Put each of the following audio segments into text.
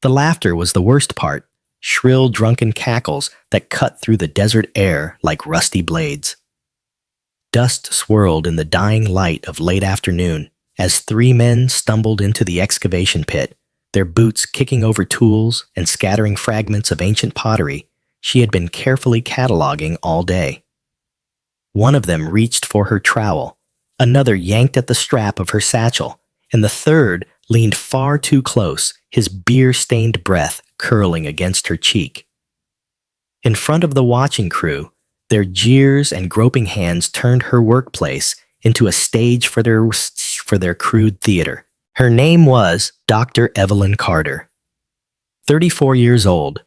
The laughter was the worst part, shrill, drunken cackles that cut through the desert air like rusty blades. Dust swirled in the dying light of late afternoon as three men stumbled into the excavation pit, their boots kicking over tools and scattering fragments of ancient pottery she had been carefully cataloging all day. One of them reached for her trowel, another yanked at the strap of her satchel, and the third leaned far too close, his beer-stained breath curling against her cheek. In front of the watching crew, their jeers and groping hands turned her workplace into a stage for their crude theater. Her name was Dr. Evelyn Carter, 34 years old,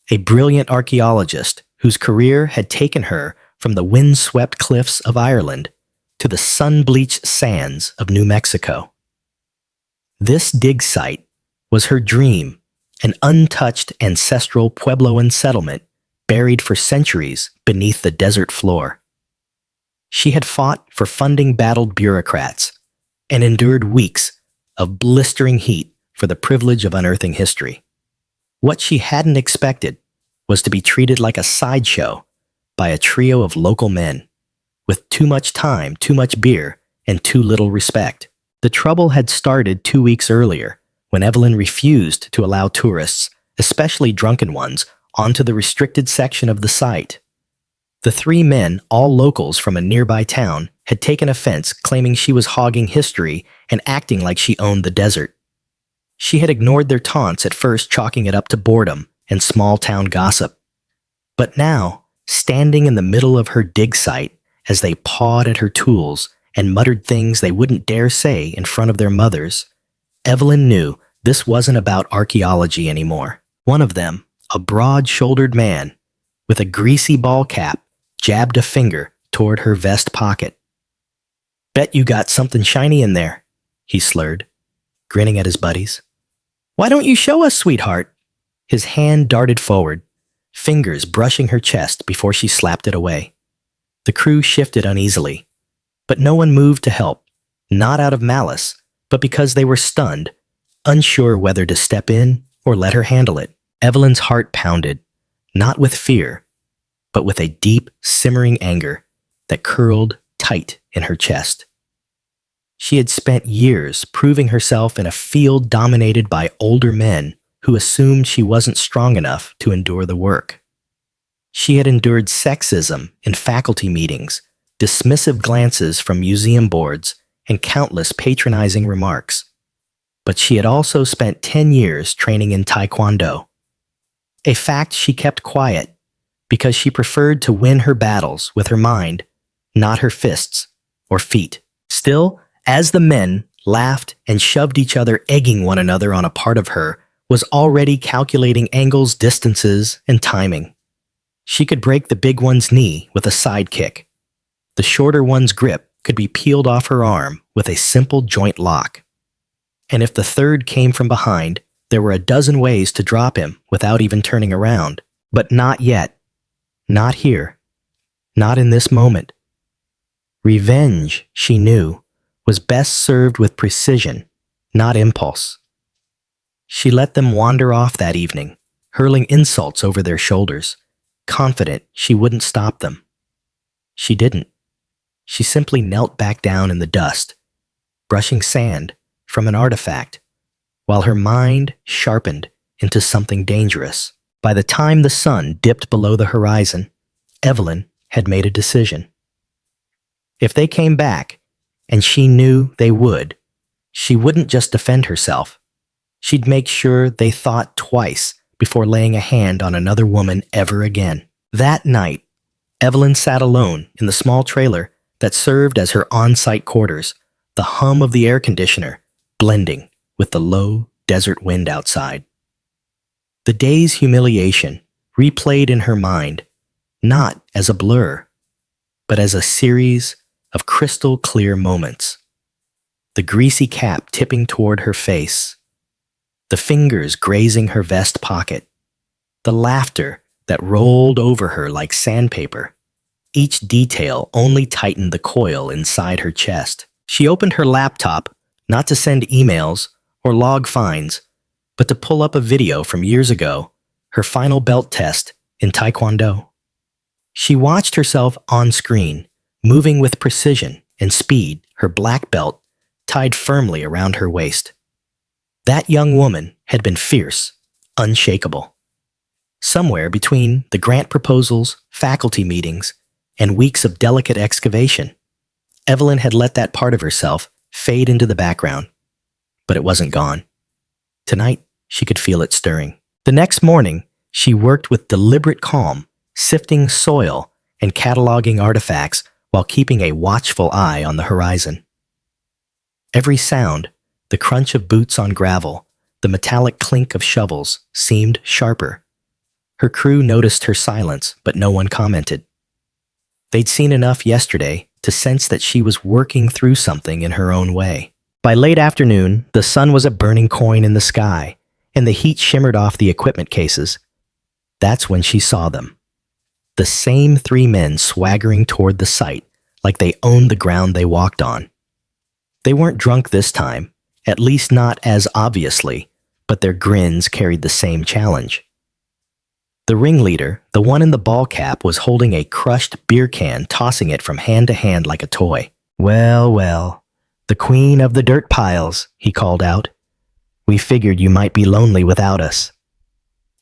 a brilliant archaeologist whose career had taken her from the wind-swept cliffs of Ireland to the sun-bleached sands of New Mexico. This dig site was her dream, an untouched ancestral Puebloan settlement buried for centuries beneath the desert floor. She had fought for funding-battled bureaucrats and endured weeks of blistering heat for the privilege of unearthing history. What she hadn't expected was to be treated like a sideshow by a trio of local men, with too much time, too much beer, and too little respect. The trouble had started 2 weeks earlier, when Evelyn refused to allow tourists, especially drunken ones, onto the restricted section of the site. The three men, all locals from a nearby town, had taken offense, claiming she was hogging history and acting like she owned the desert. She had ignored their taunts at first, chalking it up to boredom and small-town gossip. But now, standing in the middle of her dig site as they pawed at her tools and muttered things they wouldn't dare say in front of their mothers, Evelyn knew this wasn't about archaeology anymore. One of them, a broad-shouldered man with a greasy ball cap, jabbed a finger toward her vest pocket. "Bet you got something shiny in there," he slurred, grinning at his buddies. "Why don't you show us, sweetheart?" His hand darted forward, fingers brushing her chest before she slapped it away. The crew shifted uneasily, but no one moved to help, not out of malice, but because they were stunned, unsure whether to step in or let her handle it. Evelyn's heart pounded, not with fear, but with a deep, simmering anger that curled tight in her chest. She had spent years proving herself in a field dominated by older men who assumed she wasn't strong enough to endure the work. She had endured sexism in faculty meetings, dismissive glances from museum boards, and countless patronizing remarks. But she had also spent 10 years training in Taekwondo, a fact she kept quiet because she preferred to win her battles with her mind, not her fists or feet. Still, as the men laughed and shoved each other, egging one another on a part of her, was already calculating angles, distances, and timing. She could break the big one's knee with a side kick. The shorter one's grip could be peeled off her arm with a simple joint lock. And if the third came from behind, there were a dozen ways to drop him without even turning around. But not yet. Not here. Not in this moment. Revenge, she knew, was best served with precision, not impulse. She let them wander off that evening, hurling insults over their shoulders, confident she wouldn't stop them. She didn't. She simply knelt back down in the dust, brushing sand from an artifact, while her mind sharpened into something dangerous. By the time the sun dipped below the horizon, Evelyn had made a decision. If they came back, and she knew they would, she wouldn't just defend herself. She'd make sure they thought twice before laying a hand on another woman ever again. That night, Evelyn sat alone in the small trailer that served as her on-site quarters, the hum of the air conditioner blending with the low desert wind outside. The day's humiliation replayed in her mind, not as a blur, but as a series of crystal-clear moments. The greasy cap tipping toward her face, the fingers grazing her vest pocket, the laughter that rolled over her like sandpaper. Each detail only tightened the coil inside her chest. She opened her laptop, not to send emails or log fines, but to pull up a video from years ago, her final belt test in Taekwondo. She watched herself on screen, moving with precision and speed, her black belt tied firmly around her waist. That young woman had been fierce, unshakable. Somewhere between the grant proposals, faculty meetings, and weeks of delicate excavation, Evelyn had let that part of herself fade into the background. But it wasn't gone. Tonight, she could feel it stirring. The next morning, she worked with deliberate calm, sifting soil and cataloging artifacts while keeping a watchful eye on the horizon. Every sound, the crunch of boots on gravel, the metallic clink of shovels, seemed sharper. Her crew noticed her silence, but no one commented. They'd seen enough yesterday to sense that she was working through something in her own way. By late afternoon, the sun was a burning coin in the sky, and the heat shimmered off the equipment cases. That's when she saw them. The same three men swaggering toward the site, like they owned the ground they walked on. They weren't drunk this time, at least not as obviously, but their grins carried the same challenge. The ringleader, the one in the ball cap, was holding a crushed beer can, tossing it from hand to hand like a toy. "Well, well, the queen of the dirt piles," he called out. "We figured you might be lonely without us."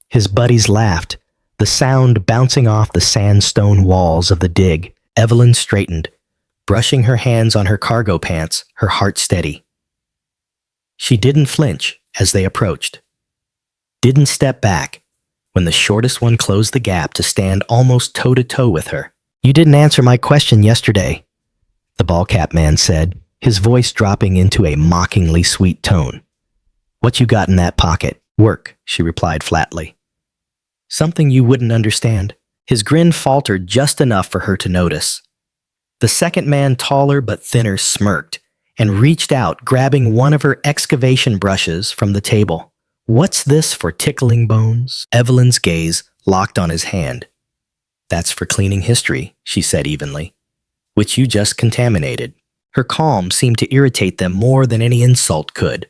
His buddies laughed, the sound bouncing off the sandstone walls of the dig. Evelyn straightened, brushing her hands on her cargo pants, her heart steady. She didn't flinch as they approached, didn't step back when the shortest one closed the gap to stand almost toe-to-toe with her. "You didn't answer my question yesterday," the ball cap man said, his voice dropping into a mockingly sweet tone. "What you got in that pocket?" "Work," she replied flatly. "Something you wouldn't understand." His grin faltered just enough for her to notice. The second man, taller but thinner, smirked and reached out, grabbing one of her excavation brushes from the table. "What's this for tickling bones?" Evelyn's gaze locked on his hand. "That's for cleaning history," she said evenly, "which you just contaminated." Her calm seemed to irritate them more than any insult could.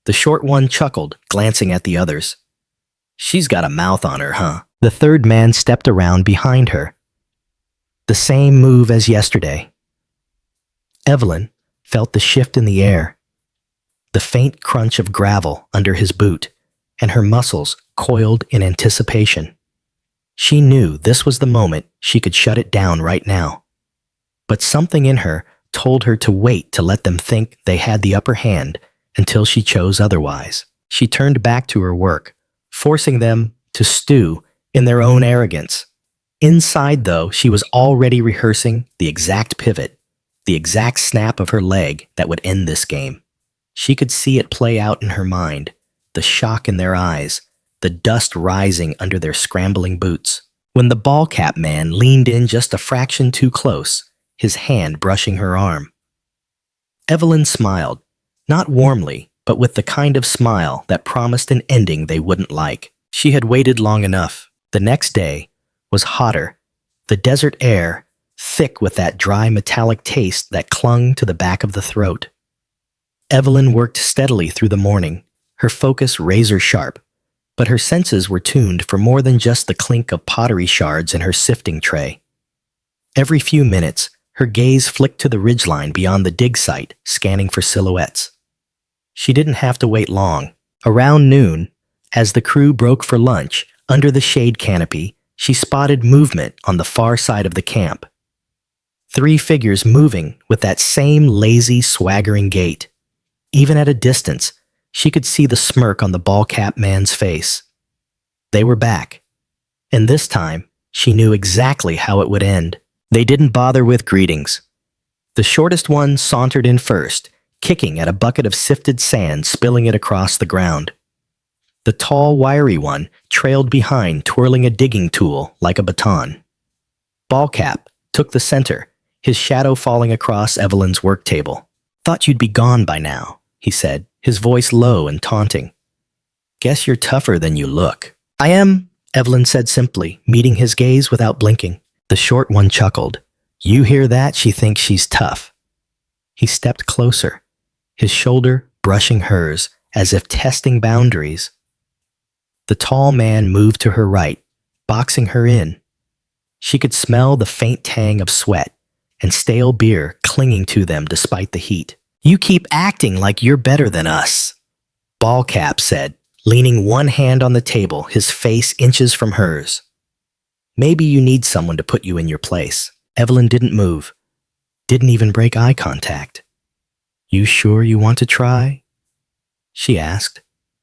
The short one chuckled, glancing at the others. "She's got a mouth on her, huh?" The third man stepped around behind her. The same move as yesterday. Evelyn felt the shift in the air, the faint crunch of gravel under his boot, and her muscles coiled in anticipation. She knew this was the moment she could shut it down right now. But something in her told her to wait to let them think they had the upper hand until she chose otherwise. She turned back to her work, forcing them to stew in their own arrogance. Inside, though, she was already rehearsing the exact pivot, the exact snap of her leg that would end this game. She could see it play out in her mind, the shock in their eyes, the dust rising under their scrambling boots. When the ball cap man leaned in just a fraction too close, his hand brushing her arm. Evelyn smiled, not warmly, but with the kind of smile that promised an ending they wouldn't like. She had waited long enough. The next day was hotter, the desert air thick with that dry metallic taste that clung to the back of the throat. Evelyn worked steadily through the morning, her focus razor sharp, but her senses were tuned for more than just the clink of pottery shards in her sifting tray. Every few minutes, her gaze flicked to the ridgeline beyond the dig site, scanning for silhouettes. She didn't have to wait long. Around noon, as the crew broke for lunch, under the shade canopy, she spotted movement on the far side of the camp. 3 figures moving with that same lazy, swaggering gait. Even at a distance, she could see the smirk on the ball cap man's face. They were back. And this time, she knew exactly how it would end. They didn't bother with greetings. The shortest one sauntered in first, kicking at a bucket of sifted sand, spilling it across the ground. The tall, wiry one trailed behind, twirling a digging tool like a baton. Ballcap took the center, his shadow falling across Evelyn's work table. "Thought you'd be gone by now," he said, his voice low and taunting. "Guess you're tougher than you look." "I am," Evelyn said simply, meeting his gaze without blinking. The short one chuckled. "You hear that? She thinks she's tough." He stepped closer, his shoulder brushing hers, as if testing boundaries. The tall man moved to her right, boxing her in. She could smell the faint tang of sweat and stale beer clinging to them despite the heat. "You keep acting like you're better than us," Ballcap said, leaning one hand on the table, his face inches from hers. "Maybe you need someone to put you in your place." Evelyn didn't move, didn't even break eye contact. "You sure you want to try?" she asked,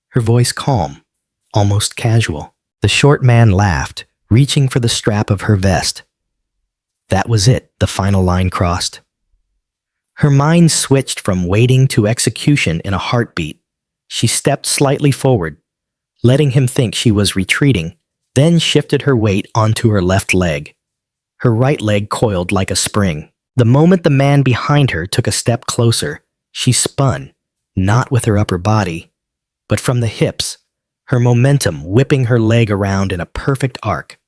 her voice calm, almost casual. The short man laughed, reaching for the strap of her vest. That was it, the final line crossed. Her mind switched from waiting to execution in a heartbeat. She stepped slightly forward, letting him think she was retreating, then shifted her weight onto her left leg. Her right leg coiled like a spring. The moment the man behind her took a step closer, she spun, not with her upper body, but from the hips, her momentum whipping her leg around in a perfect arc.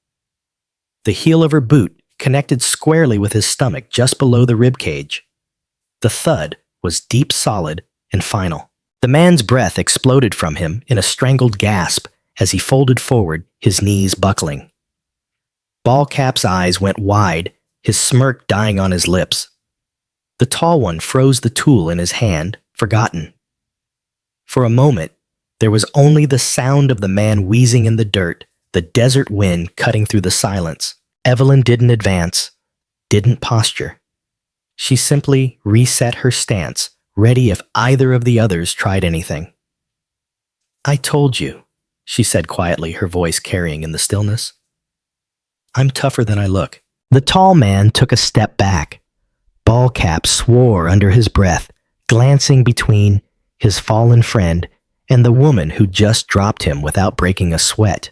The heel of her boot connected squarely with his stomach just below the rib cage. The thud was deep, solid, and final. The man's breath exploded from him in a strangled gasp as he folded forward, his knees buckling. Ballcap's eyes went wide, his smirk dying on his lips. The tall one froze the tool in his hand, forgotten. For a moment, there was only the sound of the man wheezing in the dirt, the desert wind cutting through the silence. Evelyn didn't advance, didn't posture. She simply reset her stance, ready if either of the others tried anything. "I told you," she said quietly, her voice carrying in the stillness. "I'm tougher than I look." The tall man took a step back. Ballcap swore under his breath, glancing between his fallen friend and the woman who just dropped him without breaking a sweat.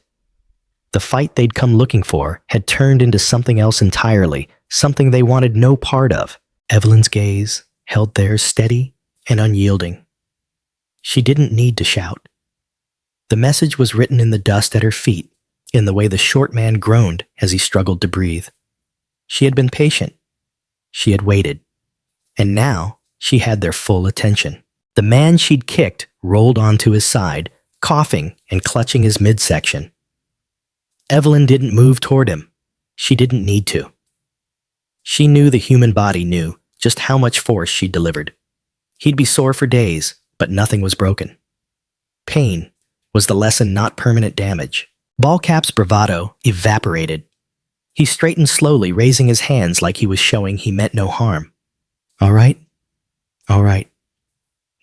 The fight they'd come looking for had turned into something else entirely, something they wanted no part of. Evelyn's gaze held theirs steady and unyielding. She didn't need to shout. The message was written in the dust at her feet, in the way the short man groaned as he struggled to breathe. She had been patient. She had waited. And now she had their full attention. The man she'd kicked rolled onto his side, coughing and clutching his midsection. Evelyn didn't move toward him. She didn't need to. She knew the human body knew just how much force she'd delivered. He'd be sore for days, but nothing was broken. Pain was the lesson, not permanent damage. Ballcap's bravado evaporated. He straightened slowly, raising his hands like he was showing he meant no harm. All right.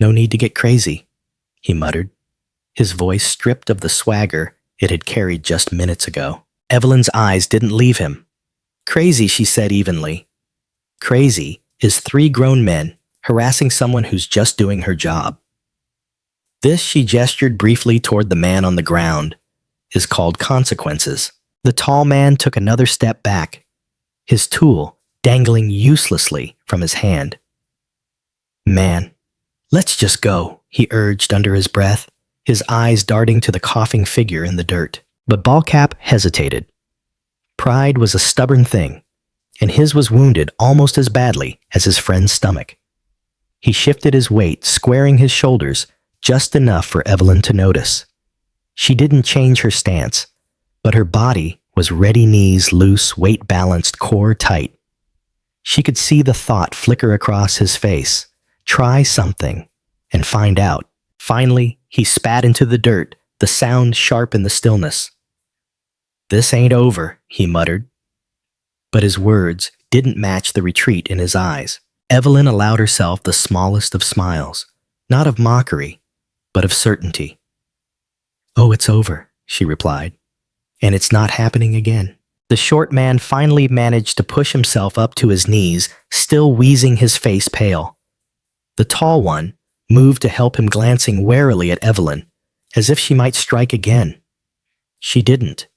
No need to get crazy," he muttered, his voice stripped of the swagger it had carried just minutes ago. Evelyn's eyes didn't leave him. "Crazy," she said evenly. "Crazy is 3 grown men harassing someone who's just doing her job. This," she gestured briefly toward the man on the ground, "is called consequences." The tall man took another step back, his tool dangling uselessly from his hand. "Man, let's just go," he urged under his breath, his eyes darting to the coughing figure in the dirt. But Ballcap hesitated. Pride was a stubborn thing, and his was wounded almost as badly as his friend's stomach. He shifted his weight, squaring his shoulders just enough for Evelyn to notice. She didn't change her stance, but her body was ready, knees loose, weight balanced, core tight. She could see the thought flicker across his face. Try something and find out. Finally, he spat into the dirt, the sound sharp in the stillness. "This ain't over," he muttered. But his words didn't match the retreat in his eyes. Evelyn allowed herself the smallest of smiles, not of mockery, but of certainty. "Oh, it's over," she replied. "And it's not happening again." The short man finally managed to push himself up to his knees, still wheezing, his face pale. The tall one moved to help him, glancing warily at Evelyn, as if she might strike again. She didn't.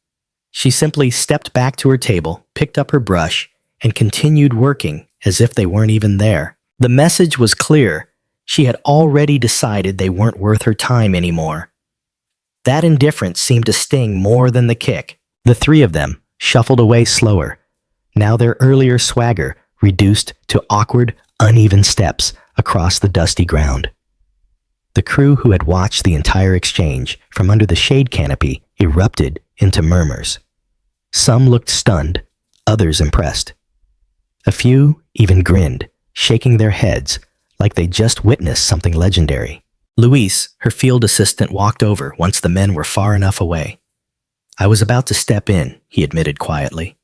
She simply stepped back to her table, picked up her brush, and continued working as if they weren't even there. The message was clear. She had already decided they weren't worth her time anymore. That indifference seemed to sting more than the kick. The 3 of them shuffled away slower, now their earlier swagger reduced to awkward, uneven steps across the dusty ground. The crew who had watched the entire exchange from under the shade canopy erupted into murmurs. Some looked stunned, others impressed. A few even grinned, shaking their heads like they just witnessed something legendary. Luis, her field assistant, walked over once the men were far enough away. "I was about to step in," he admitted quietly.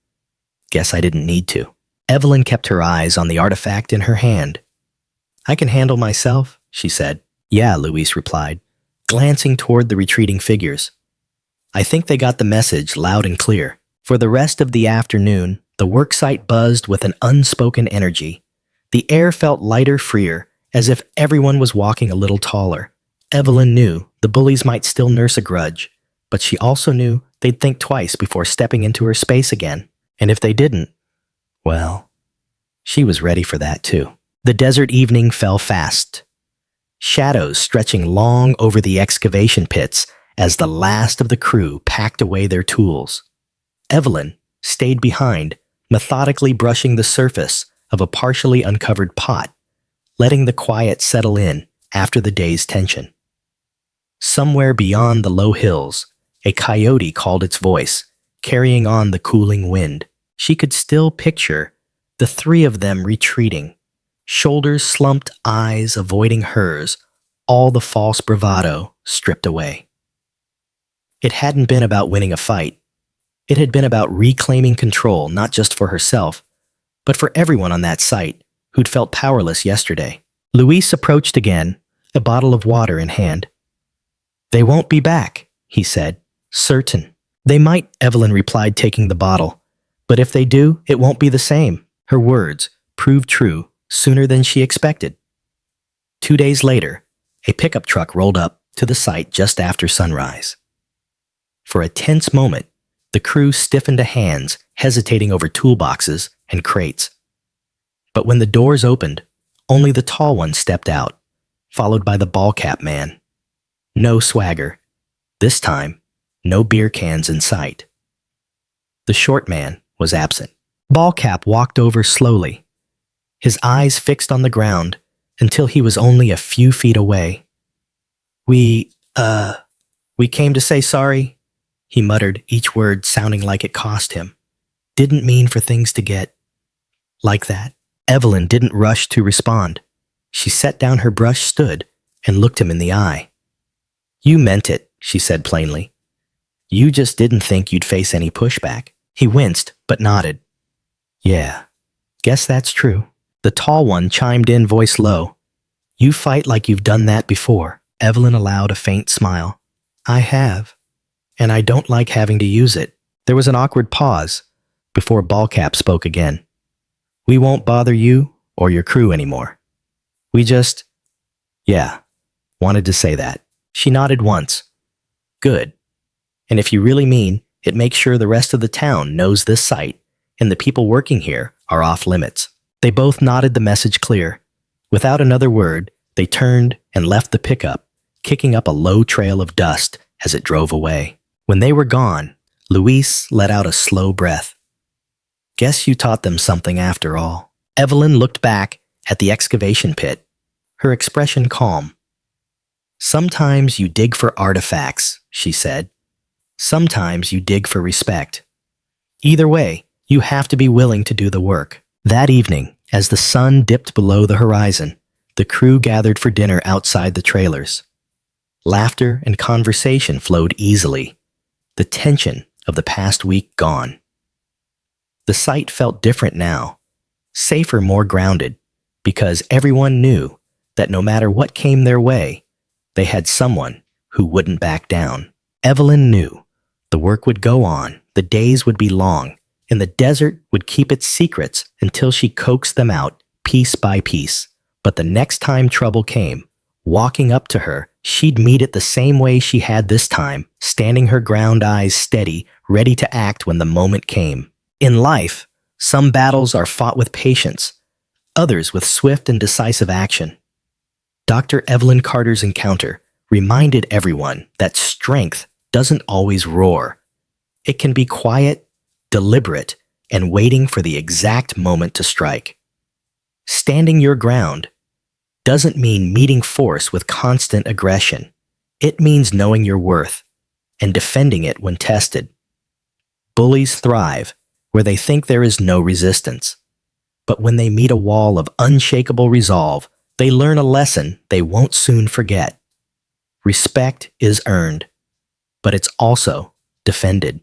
"Guess I didn't need to." Evelyn kept her eyes on the artifact in her hand. "I can handle myself," she said. "Yeah," Luis replied, glancing toward the retreating figures. "I think they got the message loud and clear." For the rest of the afternoon, the worksite buzzed with an unspoken energy. The air felt lighter, freer, as if everyone was walking a little taller. Evelyn knew the bullies might still nurse a grudge, but she also knew they'd think twice before stepping into her space again. And if they didn't, well, she was ready for that too. The desert evening fell fast, shadows stretching long over the excavation pits as the last of the crew packed away their tools. Evelyn stayed behind, methodically brushing the surface of a partially uncovered pot, letting the quiet settle in after the day's tension. Somewhere beyond the low hills, a coyote called its voice, carrying on the cooling wind. She could still picture the three of them retreating, shoulders slumped, eyes avoiding hers, all the false bravado stripped away. It hadn't been about winning a fight. It had been about reclaiming control, not just for herself, but for everyone on that site who'd felt powerless yesterday. Luis approached again, a bottle of water in hand. "They won't be back," he said, certain. "They might," Evelyn replied, taking the bottle. "But if they do, it won't be the same." Her words proved true sooner than she expected. 2 days later, a pickup truck rolled up to the site just after sunrise. For a tense moment, the crew stiffened to hands, hesitating over toolboxes and crates. But when the doors opened, only the tall one stepped out, followed by the ball-cap man. No swagger. This time, no beer cans in sight. The short man was absent. Ball-cap walked over slowly, his eyes fixed on the ground until he was only a few feet away. We came to say sorry," he muttered, each word sounding like it cost him. "Didn't mean for things to get like that." Evelyn didn't rush to respond. She set down her brush, stood, and looked him in the eye. "You meant it," she said plainly. "You just didn't think you'd face any pushback." He winced, but nodded. "Yeah, guess that's true." The tall one chimed in, voice low. "You fight like you've done that before." Evelyn allowed a faint smile. "I have, and I don't like having to use it." There was an awkward pause before Ballcap spoke again. "We won't bother you or your crew anymore. We just, wanted to say that." She nodded once. "Good. And if you really mean it, makes sure the rest of the town knows this site and the people working here are off limits." They both nodded, the message clear. Without another word, they turned and left the pickup, kicking up a low trail of dust as it drove away. When they were gone, Luis let out a slow breath. "Guess you taught them something after all." Evelyn looked back at the excavation pit, her expression calm. "Sometimes you dig for artifacts," she said. "Sometimes you dig for respect. Either way, you have to be willing to do the work." That evening, as the sun dipped below the horizon, the crew gathered for dinner outside the trailers. Laughter and conversation flowed easily, the tension of the past week gone. The site felt different now, safer, more grounded, because everyone knew that no matter what came their way, they had someone who wouldn't back down. Evelyn knew the work would go on, the days would be long, and the desert would keep its secrets until she coaxed them out piece by piece. But the next time trouble came, walking up to her, she'd meet it the same way she had this time, standing her ground, eyes steady, ready to act when the moment came. In life, some battles are fought with patience, others with swift and decisive action. Dr. Evelyn Carter's encounter reminded everyone that strength doesn't always roar. It can be quiet, deliberate, and waiting for the exact moment to strike. Standing your ground doesn't mean meeting force with constant aggression. It means knowing your worth and defending it when tested. Bullies thrive where they think there is no resistance. But when they meet a wall of unshakable resolve, they learn a lesson they won't soon forget. Respect is earned, but it's also defended.